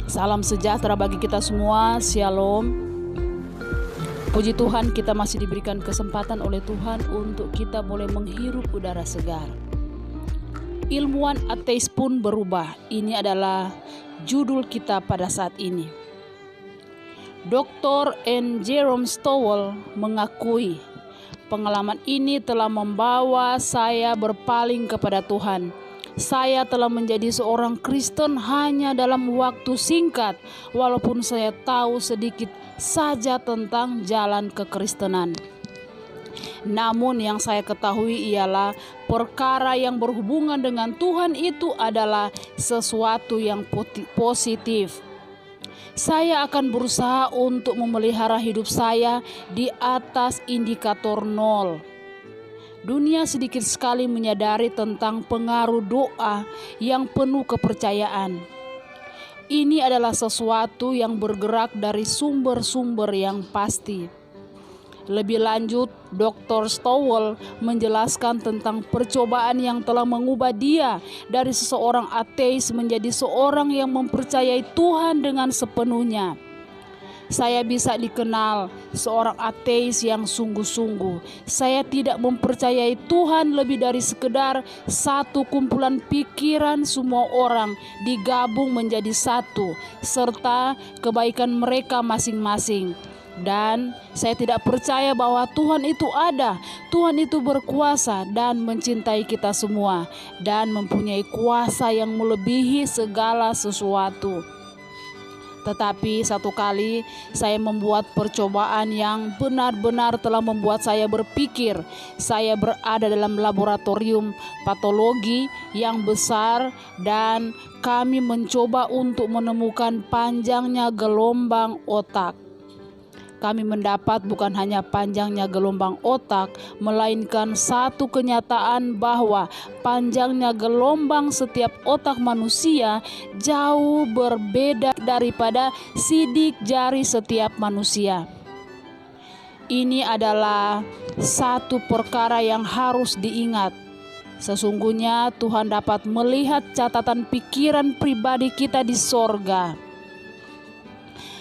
Salam sejahtera bagi kita semua, Shalom. Puji Tuhan, kita masih diberikan kesempatan oleh Tuhan untuk kita boleh menghirup udara segar. Ilmuwan ateis pun berubah. Ini adalah judul kita pada saat ini. Dr. N. Jerome Stowell mengakui pengalaman ini telah membawa saya berpaling kepada Tuhan. Saya telah menjadi seorang Kristen hanya dalam waktu singkat, walaupun saya tahu sedikit saja tentang jalan kekristenan. Namun yang saya ketahui ialah perkara yang berhubungan dengan Tuhan itu adalah sesuatu yang positif. Saya akan berusaha untuk memelihara hidup saya di atas indikator 0. Dunia sedikit sekali menyadari tentang pengaruh doa yang penuh kepercayaan. Ini adalah sesuatu yang bergerak dari sumber-sumber yang pasti. Lebih lanjut, Dr. Stowell menjelaskan tentang percobaan yang telah mengubah dia dari seseorang ateis menjadi seorang yang mempercayai Tuhan dengan sepenuhnya. Saya bisa dikenal seorang ateis yang sungguh-sungguh. Saya tidak mempercayai Tuhan lebih dari sekedar satu kumpulan pikiran semua orang digabung menjadi satu, serta kebaikan mereka masing-masing. Dan saya tidak percaya bahwa Tuhan itu ada. Tuhan itu berkuasa dan mencintai kita semua, dan mempunyai kuasa yang melebihi segala sesuatu. Tetapi satu kali saya membuat percobaan yang benar-benar telah membuat saya berpikir. Saya berada dalam laboratorium patologi yang besar dan kami mencoba untuk menemukan panjangnya gelombang otak. Kami mendapat bukan hanya panjangnya gelombang otak, melainkan satu kenyataan bahwa panjangnya gelombang setiap otak manusia jauh berbeda daripada sidik jari setiap manusia. Ini adalah satu perkara yang harus diingat. Sesungguhnya Tuhan dapat melihat catatan pikiran pribadi kita di sorga.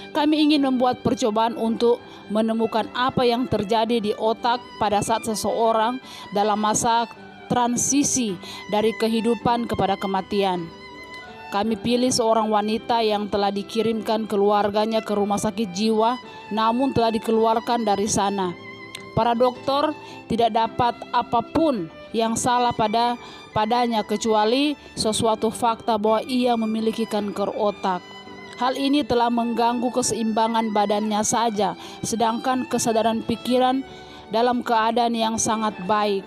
Kami ingin membuat percobaan untuk menemukan apa yang terjadi di otak pada saat seseorang dalam masa transisi dari kehidupan kepada kematian. Kami pilih seorang wanita yang telah dikirimkan keluarganya ke rumah sakit jiwa, namun telah dikeluarkan dari sana. Para dokter tidak dapat apapun yang salah padanya kecuali sesuatu fakta bahwa ia memiliki kanker otak. Hal ini telah mengganggu keseimbangan badannya saja, sedangkan kesadaran pikiran dalam keadaan yang sangat baik.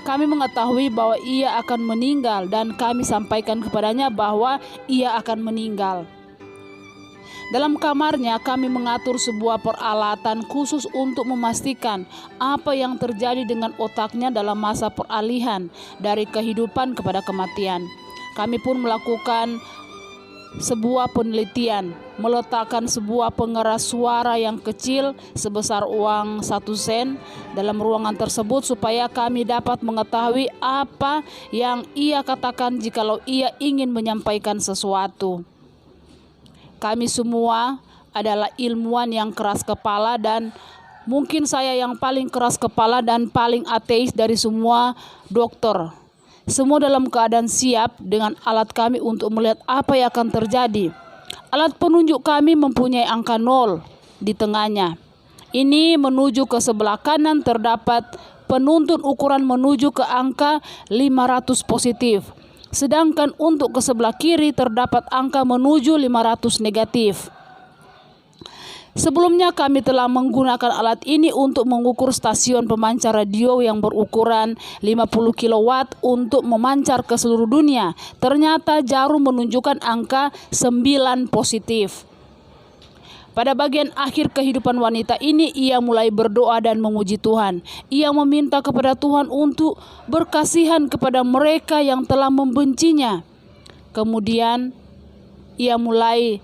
Kami mengetahui bahwa ia akan meninggal dan kami sampaikan kepadanya bahwa ia akan meninggal. Dalam kamarnya kami mengatur sebuah peralatan khusus untuk memastikan apa yang terjadi dengan otaknya dalam masa peralihan dari kehidupan kepada kematian. Kami pun melakukan sebuah penelitian, meletakkan sebuah pengeras suara yang kecil sebesar uang 1 sen dalam ruangan tersebut supaya kami dapat mengetahui apa yang ia katakan jikalau ia ingin menyampaikan sesuatu. Kami semua adalah ilmuwan yang keras kepala, dan mungkin saya yang paling keras kepala dan paling ateis dari semua dokter. Semua dalam keadaan siap dengan alat kami untuk melihat apa yang akan terjadi. Alat penunjuk kami mempunyai angka 0 di tengahnya. Ini menuju ke sebelah kanan terdapat penuntun ukuran menuju ke angka 500 positif. Sedangkan untuk ke sebelah kiri terdapat angka menuju 500 negatif. Sebelumnya kami telah menggunakan alat ini untuk mengukur stasiun pemancar radio yang berukuran 50 kW untuk memancar ke seluruh dunia. Ternyata jarum menunjukkan angka 9 positif. Pada bagian akhir kehidupan wanita ini, ia mulai berdoa dan memuji Tuhan. Ia meminta kepada Tuhan untuk berkasihan kepada mereka yang telah membencinya. Kemudian ia mulai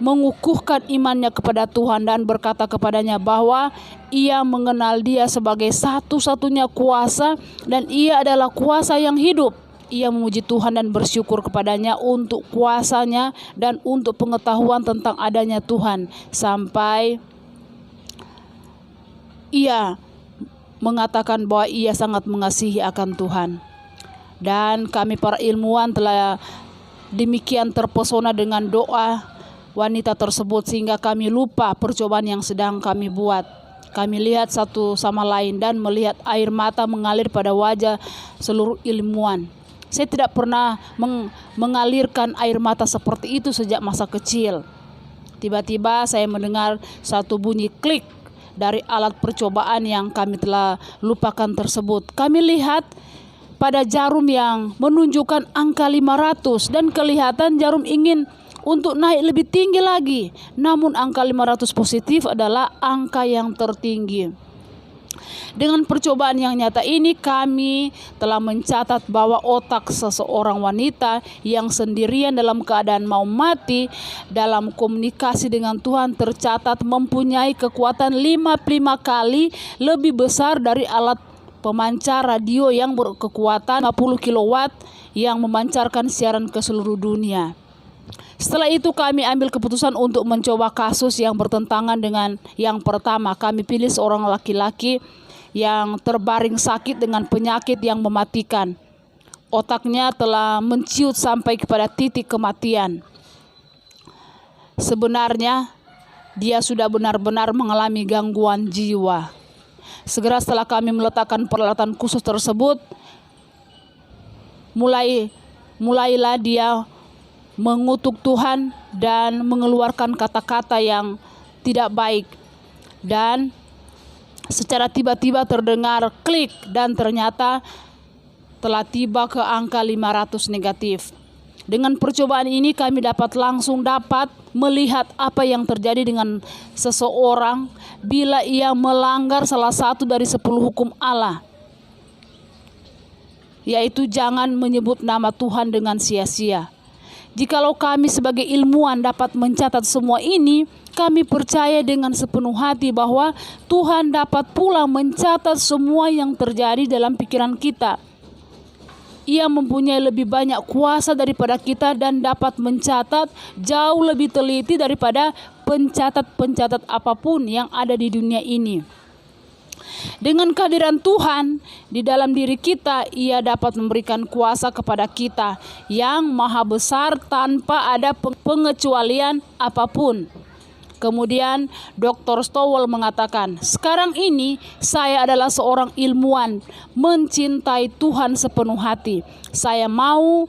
mengukuhkan imannya kepada Tuhan dan berkata kepadanya bahwa ia mengenal Dia sebagai satu-satunya kuasa dan Ia adalah kuasa yang hidup. ia memuji Tuhan dan bersyukur kepadanya untuk kuasanya dan untuk pengetahuan tentang adanya Tuhan, sampai ia mengatakan bahwa ia sangat mengasihi akan Tuhan. Dan kami para ilmuwan telah demikian terpesona dengan doa wanita tersebut sehingga kami lupa percobaan yang sedang kami buat. Kami lihat satu sama lain dan melihat air mata mengalir pada wajah seluruh ilmuwan. Saya tidak pernah mengalirkan air mata seperti itu sejak masa kecil. Tiba-tiba saya mendengar satu bunyi klik dari alat percobaan yang kami telah lupakan tersebut. Kami lihat pada jarum yang menunjukkan angka 500 dan kelihatan jarum ingin untuk naik lebih tinggi lagi. Namun angka 500 positif adalah angka yang tertinggi. Dengan percobaan yang nyata ini kami telah mencatat bahwa otak seseorang wanita yang sendirian dalam keadaan mau mati dalam komunikasi dengan Tuhan tercatat mempunyai kekuatan 55 kali lebih besar dari alat pemancar radio yang berkekuatan 50 kW yang memancarkan siaran ke seluruh dunia. Setelah itu kami ambil keputusan untuk mencoba kasus yang bertentangan dengan yang pertama. Kami pilih seorang laki-laki yang terbaring sakit dengan penyakit yang mematikan. Otaknya telah menciut sampai kepada titik kematian. Sebenarnya dia sudah benar-benar mengalami gangguan jiwa. Segera setelah kami meletakkan peralatan khusus tersebut, mulailah dia mengutuk Tuhan dan mengeluarkan kata-kata yang tidak baik. Dan secara tiba-tiba terdengar klik dan ternyata telah tiba ke angka 500 negatif. Dengan percobaan ini kami langsung dapat melihat apa yang terjadi dengan seseorang bila ia melanggar salah satu dari 10 hukum Allah, yaitu jangan menyebut nama Tuhan dengan sia-sia. Jikalau kami sebagai ilmuwan dapat mencatat semua ini, kami percaya dengan sepenuh hati bahwa Tuhan dapat pula mencatat semua yang terjadi dalam pikiran kita. Ia mempunyai lebih banyak kuasa daripada kita dan dapat mencatat jauh lebih teliti daripada pencatat-pencatat apapun yang ada di dunia ini. Dengan kehadiran Tuhan di dalam diri kita, Ia dapat memberikan kuasa kepada kita yang maha besar tanpa ada pengecualian apapun. Kemudian Dr. Stowell mengatakan, sekarang ini saya adalah seorang ilmuwan mencintai Tuhan sepenuh hati. Saya mau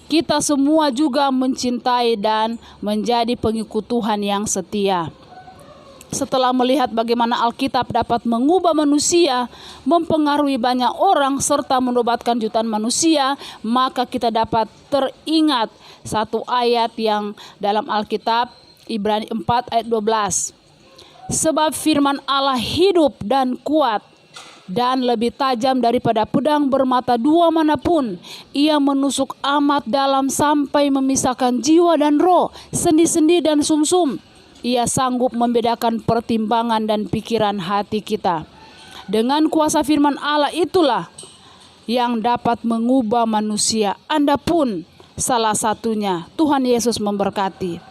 kita semua juga mencintai dan menjadi pengikut Tuhan yang setia. Setelah melihat bagaimana Alkitab dapat mengubah manusia, mempengaruhi banyak orang, serta menobatkan jutaan manusia, maka kita dapat teringat satu ayat yang dalam Alkitab, Ibrani 4 ayat 12. Sebab firman Allah hidup dan kuat dan lebih tajam daripada pedang bermata dua manapun. Ia menusuk amat dalam sampai memisahkan jiwa dan roh, sendi-sendi dan sumsum. Ia sanggup membedakan pertimbangan dan pikiran hati kita. Dengan kuasa firman Allah itulah yang dapat mengubah manusia. Anda pun salah satunya. Tuhan Yesus memberkati.